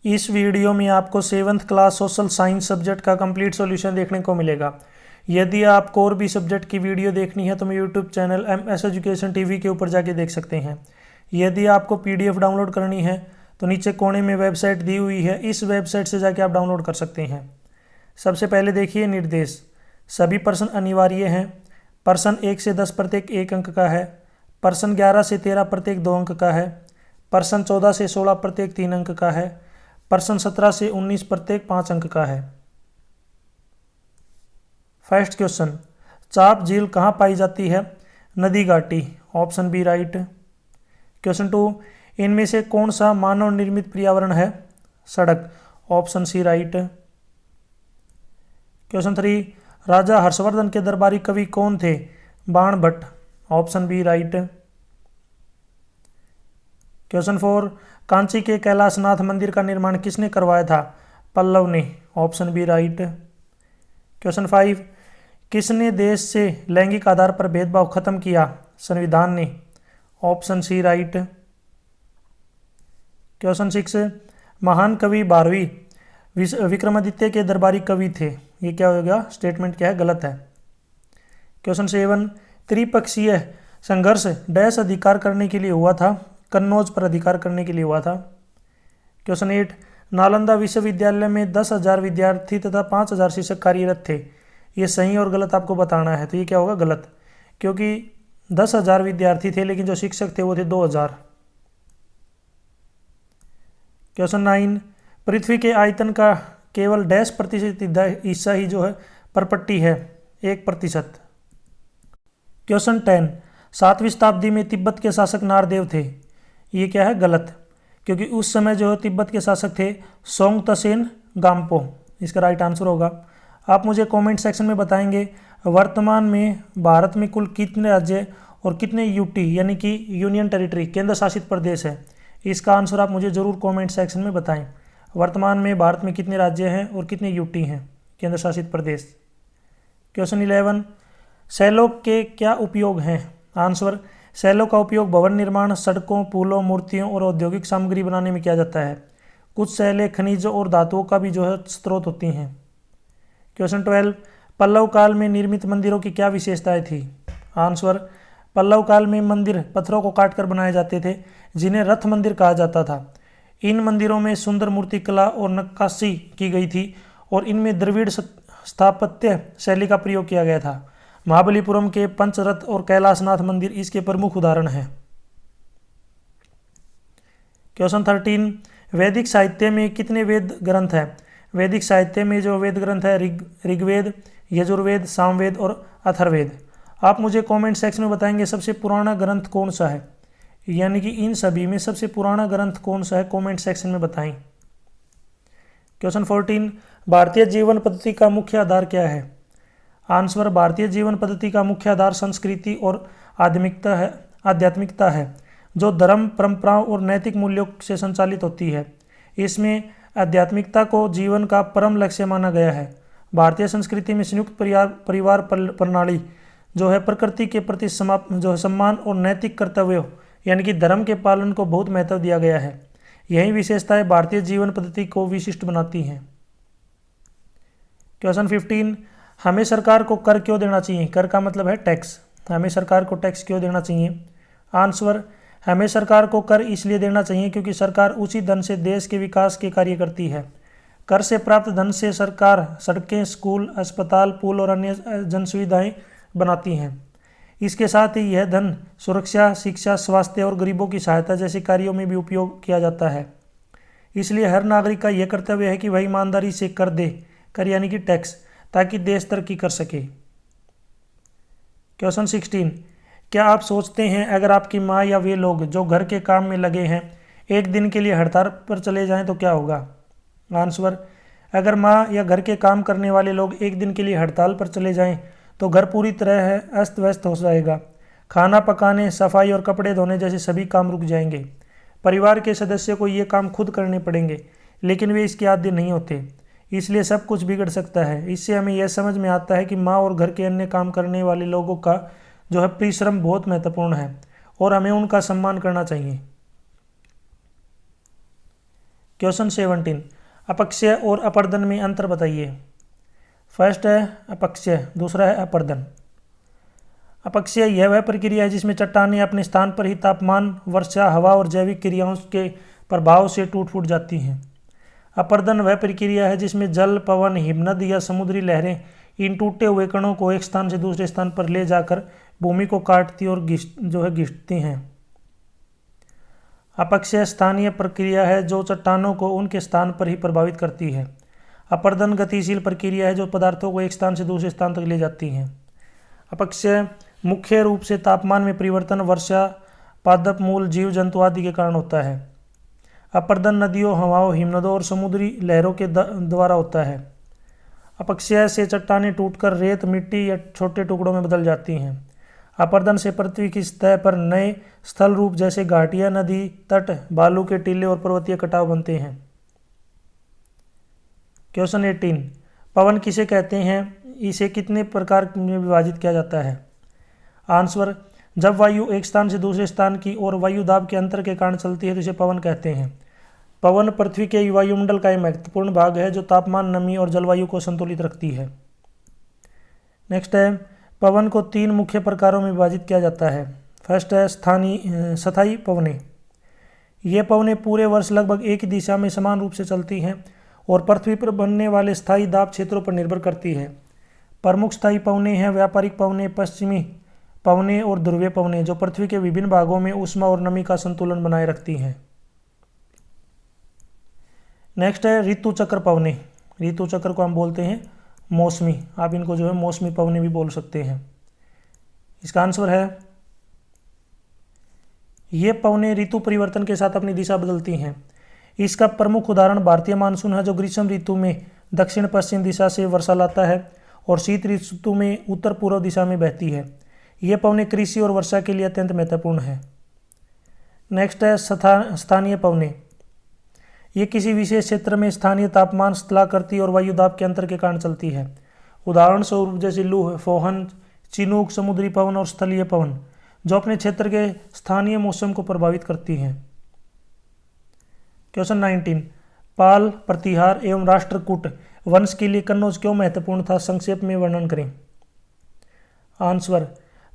इस वीडियो में आपको 7th class social science subject का कंप्लीट सॉल्यूशन देखने को मिलेगा। यदि आपको और भी सब्जेक्ट की वीडियो देखनी है तो मेरे YouTube channel MS education TV के ऊपर जाके देख सकते हैं। यदि आपको PDF डाउनलोड करनी है तो नीचे कोने में वेबसाइट दी हुई है, इस वेबसाइट से जाके आप डाउनलोड कर सकते हैं। सबसे पहले देखिए निर्देश। सभी प्रश्न अनिवार्य हैं। प्रश्न 1 से 10 प्रत्येक 1 अंक का है। प्रश्न 11 से 13 प्रत्येक 2 अंक का है। प्रश्न 14 से 16 प्रत्येक 3 अंक का है। प्रश्न 17 से 19 प्रत्येक 5 अंक का है। फर्स्ट क्वेश्चन, चाप झील कहाँ पाई जाती है? नदी घाटी, ऑप्शन बी राइट। क्वेश्चन 2, इनमें से कौन सा मानव निर्मित पर्यावरण है? सड़क, ऑप्शन सी राइट। क्वेश्चन 3, राजा हर्षवर्धन के दरबारी कवि कौन थे? Banabhatta, option B right. Question 4, Kanchi के कैलाशनाथ मंदिर का निर्माण किसने करवाया था? पल्लव ने, ऑप्शन बी राइट। क्वेश्चन 5, किसने देश से लैंगिक आधार पर भेदभाव खत्म किया? संविधान ने, ऑप्शन सी राइट। क्वेश्चन 6, महान कवि भारवी विक्रमादित्य के दरबारी कवि थे। ये क्या हो गया? स्टेटमेंट क्या है? गलत है। क्वेश्चन 7, त्रिपक्षीय संघर्ष डैश अधिकार करने के लिए हुआ था? कन्नौज पर अधिकार करने के लिए हुआ था। क्वेश्चन 8, नालंदा विश्वविद्यालय में 10,000 विद्यार्थी तथा 5,000 शिक्षक कार्यरत थे। ये सही और गलत आपको बताना है। तो ये क्या होगा? गलत, क्योंकि 10,000 विद्यार्थी थे लेकिन जो शिक्षक थे वो थे 2,000। क्वेश्चन 9, पृथ्वी के आयतन का केवल डैश प्रतिशत हिस्सा ही जो है परपट्टी है? 1%। क्वेश्चन 10, 7वीं शताब्दी में तिब्बत के शासक नारदेव थे। ये क्या है? गलत, क्योंकि उस समय जो तिब्बत के शासक थे सोंगतसेन गाम्पो। इसका राइट आंसर होगा। आप मुझे कमेंट सेक्शन में बताएंगे वर्तमान में भारत में कुल कितने राज्य और कितने यूटी यानी कि यूनियन टेरिटरी केंद्र शासित प्रदेश है। इसका आंसर आप मुझे ज़रूर कमेंट सेक्शन में बताएं। वर्तमान में भारत में कितने राज्य हैं और कितने यूटी हैं केंद्र शासित प्रदेश। क्वेश्चन 11, शैलों के क्या उपयोग हैं? आंसर, शैलों का उपयोग भवन निर्माण, सड़कों, पुलों, मूर्तियों और औद्योगिक सामग्री बनाने में किया जाता है। कुछ शैलें खनिजों और धातुओं का भी जो है स्रोत होती हैं। क्वेश्चन 12, पल्लव काल में निर्मित मंदिरों की क्या विशेषताएं थी? आंसर, पल्लव काल में मंदिर पत्थरों को काटकर बनाए जाते थे जिन्हें रथ मंदिर कहा जाता था। इन मंदिरों में सुंदर मूर्तिकला और नक्काशी की गई थी और इनमें द्रविड़ स्थापत्य शैली का प्रयोग किया गया था। महाबलीपुरम के पंचरथ और कैलाशनाथ मंदिर इसके प्रमुख उदाहरण हैं। क्वेश्चन 13, वैदिक साहित्य में कितने वेद ग्रंथ हैं? वैदिक साहित्य में जो वेद ग्रंथ है ऋग्वेद, यजुर्वेद, सामवेद और अथर्ववेद। आप मुझे कमेंट सेक्शन में बताएंगे सबसे पुराना ग्रंथ कौन सा है, यानी कि इन सभी में सबसे पुराना ग्रंथ कौन सा है, कमेंट सेक्शन में बताएं। क्वेश्चन 14, भारतीय जीवन पद्धति का मुख्य आधार क्या है? आंसर, भारतीय जीवन पद्धति का मुख्य आधार संस्कृति और आध्यात्मिकता है जो धर्म, परंपराओं और नैतिक मूल्यों से संचालित होती है। इसमें आध्यात्मिकता को जीवन का परम लक्ष्य माना गया है। भारतीय संस्कृति में संयुक्त परिवार प्रणाली जो है प्रकृति के प्रति सम्मान और नैतिक कर्तव्यों यानी कि धर्म के पालन को बहुत महत्व दिया गया है। यही विशेषताएं भारतीय जीवन पद्धति को विशिष्ट बनाती हैं। क्वेश्चन 15, हमें सरकार को कर क्यों देना चाहिए? कर का मतलब है टैक्स। हमें सरकार को टैक्स क्यों देना चाहिए? आंसर, हमें सरकार को कर इसलिए देना चाहिए क्योंकि सरकार उसी धन से देश के विकास के कार्य करती है। कर से प्राप्त धन से सरकार सड़कें, स्कूल, अस्पताल, पुल और अन्य जन सुविधाएं बनाती हैं। इसके साथ ही यह धन सुरक्षा, शिक्षा, स्वास्थ्य और गरीबों की सहायता जैसे कार्यों में भी उपयोग किया जाता है। इसलिए हर नागरिक का यह कर्तव्य है कि वह ईमानदारी से कर दे, कर यानी कि टैक्स, ताकि देश तरक्की कर सके। क्वेश्चन 16, क्या आप सोचते हैं अगर आपकी माँ या वे लोग जो घर के काम में लगे हैं एक दिन के लिए हड़ताल पर चले जाएं तो क्या होगा? आंसर, अगर माँ या घर के काम करने वाले लोग एक दिन के लिए हड़ताल पर चले जाएं तो घर पूरी तरह अस्त व्यस्त हो जाएगा। खाना पकाने, सफाई और कपड़े धोने जैसे सभी काम रुक जाएंगे। परिवार के सदस्यों को ये काम खुद करने पड़ेंगे लेकिन वे इसके आदी नहीं होते, इसलिए सब कुछ बिगड़ सकता है। इससे हमें यह समझ में आता है कि माँ और घर के अन्य काम करने वाले लोगों का जो है परिश्रम बहुत महत्वपूर्ण है और हमें उनका सम्मान करना चाहिए। क्वेश्चन 17, अपक्षय और अपर्दन में अंतर बताइए। फर्स्ट है अपक्षय, दूसरा है अपर्दन। अपक्षय यह वह प्रक्रिया है जिसमें चट्टानें अपने स्थान पर ही तापमान, वर्षा, हवा और जैविक क्रियाओं के प्रभाव से टूट फूट जाती हैं। अपर्दन वह प्रक्रिया है जिसमें जल, पवन, हिमनद या समुद्री लहरें इन टूटे हुए कणों को एक स्थान से दूसरे स्थान पर ले जाकर भूमि को काटती और घिसती हैं। अपक्षय स्थानीय प्रक्रिया है जो चट्टानों को उनके स्थान पर ही प्रभावित करती है। अपर्दन गतिशील प्रक्रिया है जो पदार्थों को एक स्थान से दूसरे स्थान तक ले जाती है। अपक्षय मुख्य रूप से तापमान में परिवर्तन, वर्षा, पादप मूल जीव जंतु आदि के कारण होता है। अपर्दन नदियों, हवाओं, हिमनदों और समुद्री लहरों के द्वारा होता है। अपक्षय से चट्टानें टूटकर रेत, मिट्टी या छोटे टुकड़ों में बदल जाती हैं। अपर्दन से पृथ्वी की सतह पर नए स्थल रूप जैसे घाटियां, नदी तट, बालू के टीले और पर्वतीय कटाव बनते हैं। क्वेश्चन 18, पवन किसे कहते हैं? इसे कितने प्रकार में विभाजित किया जाता है? आंसर, जब वायु एक स्थान से दूसरे स्थान की ओर वायु दाब के अंतर के कारण चलती है तो इसे पवन कहते हैं। पवन पृथ्वी के वायुमंडल का एक महत्वपूर्ण भाग है जो तापमान, नमी और जलवायु को संतुलित रखती है। नेक्स्ट है, पवन को 3 मुख्य प्रकारों में विभाजित किया जाता है। फर्स्ट है स्थायी पवनें। ये पवनें पूरे वर्ष लगभग एक ही दिशा में समान रूप से चलती हैं और पृथ्वी पर बनने वाले स्थायी दाब क्षेत्रों पर निर्भर करती है। प्रमुख स्थायी पवनें हैं व्यापारिक पवनें, पश्चिमी पवनें और ध्रुवीय पवनें, जो पृथ्वी के विभिन्न भागों में ऊष्मा और नमी का संतुलन बनाए रखती हैं। नेक्स्ट है ऋतु चक्र पवनें। ऋतु चक्र को हम बोलते हैं मौसमी, आप इनको जो है मौसमी पवनें भी बोल सकते हैं। इसका आंसर है, ये पवनें ऋतु परिवर्तन के साथ अपनी दिशा बदलती हैं। इसका प्रमुख उदाहरण भारतीय मानसून है जो ग्रीष्म ऋतु में दक्षिण पश्चिम दिशा से वर्षा लाता है और शीत ऋतु में उत्तर पूर्व दिशा में बहती है। ये पवनें कृषि और वर्षा के लिए अत्यंत महत्वपूर्ण है। नेक्स्ट है स्थानीय पवनें। ये किसी विशेष क्षेत्र में स्थानीय तापमान, स्थलाकृति और वायु दाब के अंतर के कारण चलती है। उदाहरण स्वरूप जैसे लूह, फोहन, चिनूक, समुद्री पवन और स्थलीय पवन, जो अपने क्षेत्र के स्थानीय मौसम को प्रभावित करती हैं। क्वेश्चन 19, पाल, प्रतिहार एवं राष्ट्रकूट वंश के लिए कन्नौज क्यों महत्वपूर्ण था? संक्षेप में वर्णन करें। आंसर,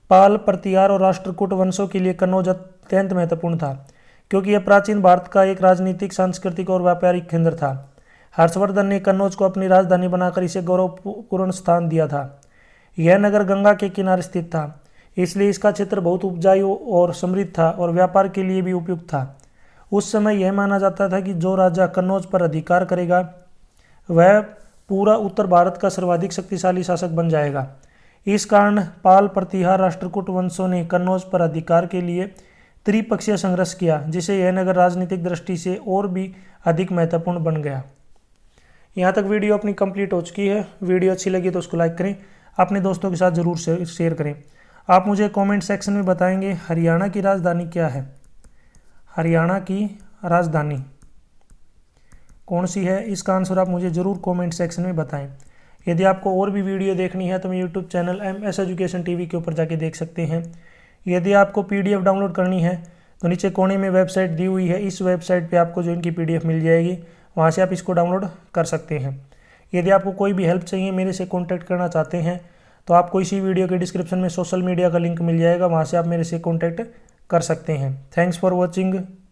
पाल, प्रतिहार और राष्ट्रकूट वंशों के लिए कन्नौज अत्यंत महत्वपूर्ण था क्योंकि यह प्राचीन भारत का एक राजनीतिक, सांस्कृतिक और व्यापारिक केंद्र था। हर्षवर्धन ने कन्नौज को अपनी राजधानी बनाकर इसे गौरवपूर्ण स्थान दिया था। यह नगर गंगा के किनारे स्थित था, इसलिए इसका क्षेत्र बहुत उपजाऊ और समृद्ध था और व्यापार के लिए भी उपयुक्त था। उस समय यह माना जाता था कि जो राजा कन्नौज पर अधिकार करेगा वह पूरा उत्तर भारत का सर्वाधिक शक्तिशाली शासक बन जाएगा। इस कारण पाल, प्रतिहार, राष्ट्रकूट वंशों ने कन्नौज पर अधिकार के लिए त्रिपक्षीय संघर्ष किया, जिससे यह नगर राजनीतिक दृष्टि से और भी अधिक महत्वपूर्ण बन गया। यहाँ तक वीडियो अपनी कंप्लीट हो चुकी है। वीडियो अच्छी लगी तो उसको लाइक करें, अपने दोस्तों के साथ ज़रूर शेयर करें। आप मुझे कमेंट सेक्शन में बताएंगे हरियाणा की राजधानी क्या है। हरियाणा की राजधानी कौन सी है? इसका आंसर आप मुझे ज़रूर कमेंट सेक्शन में बताएं। यदि आपको और भी वीडियो देखनी है तो मैं YouTube channel MS education TV के ऊपर जाके देख सकते हैं। यदि आपको PDF डाउनलोड करनी है तो नीचे कोने में वेबसाइट दी हुई है, इस वेबसाइट पे आपको जो इनकी PDF मिल जाएगी, वहाँ से आप इसको डाउनलोड कर सकते हैं। यदि आपको कोई भी हेल्प चाहिए, मेरे से कॉन्टैक्ट करना चाहते हैं, तो आपको इसी वीडियो के डिस्क्रिप्शन में सोशल मीडिया का लिंक मिल जाएगा, वहाँ से आप मेरे से कॉन्टैक्ट कर सकते हैं। Thanks for watching.